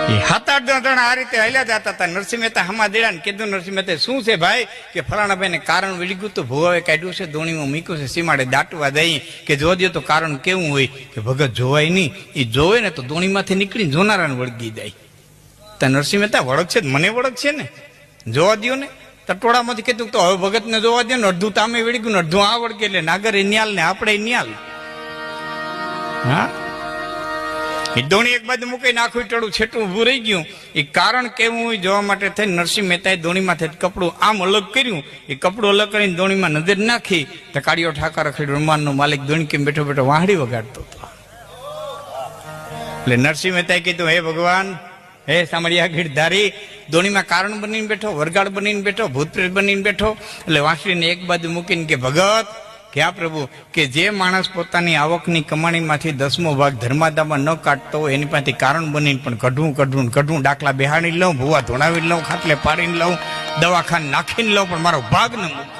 સાત આઠ જણ આ રીતે હલ્યા જતા હતા. નરસિંહ મહેતા હમા દેડા ને કીધું, નરસિંહ મહેતા શું છે ભાઈ? કે ફલાણા ભાઈ ને કારણ વળી ગયું તો ભોવાએ કાઢ્યું છે, દોણીમાં મૂક્યું છે, સીમાડે દાટવા દઈ કે જોજો તો કારણ કેવું હોય. કે ભગત જોવાય નહીં, એ જોવે ને તો દોણીમાંથી નીકળીને જોનારાને વળગી જાય. ત્યાં નરસિંહ મહેતા વળગ છે, મને વળગ છે ને, જોવા દો ને. ટોળામાંથી કીધું તો હવે ભગત ને જોવા દે ને, અડધું તામે વળી ગયું ને અડધું આ વળગે, એટલે નાગર એ ન્યાલ ને આપણે ન્યાલ. હા, એ દોણી એક બાજુ મૂકી નાખું, ટળું છેટું ઉભું રહી ગયું. એ કારણ કેવું હોય જોવા માટે થઈ નરસિંહ મહેતાએ દોણીમાંથી કપડું આમ અલગ કર્યું. એ કપડું અલગ કરીને દોણીમાં નજર નાખી તો કાળિયો ઠાકર અખેડ રમાનનો માલિક દોણી કેમ બેઠો બેઠો વાહડી વગાડતો હતો. એટલે નરસિંહ મહેતાએ કીધું, હે ભગવાન, હે સામળિયા ગીરધારી, દોણીમાં કારણ બનીને બેઠો, વરગાડ બનીને બેઠો, ભૂતપ્રેત બનીને બેઠો. એટલે વાંસળીને એક બાજુ મૂકીને કે ભગત, કે આ પ્રભુ, કે જે માણસ પોતાની આવકની કમાણીમાંથી 10મો ભાગ ધર્માદામાં ન કાઢતો હોય એની પાસેથી કારણ બનીને પણ કઢવું, દાખલા બેહાડી લઉં, ભૂવા ધોણાવી લઉં, ખાટલે પાડીને લઉં, દવાખાને નાખીને લઉં, પણ મારો ભાગ ન મૂક.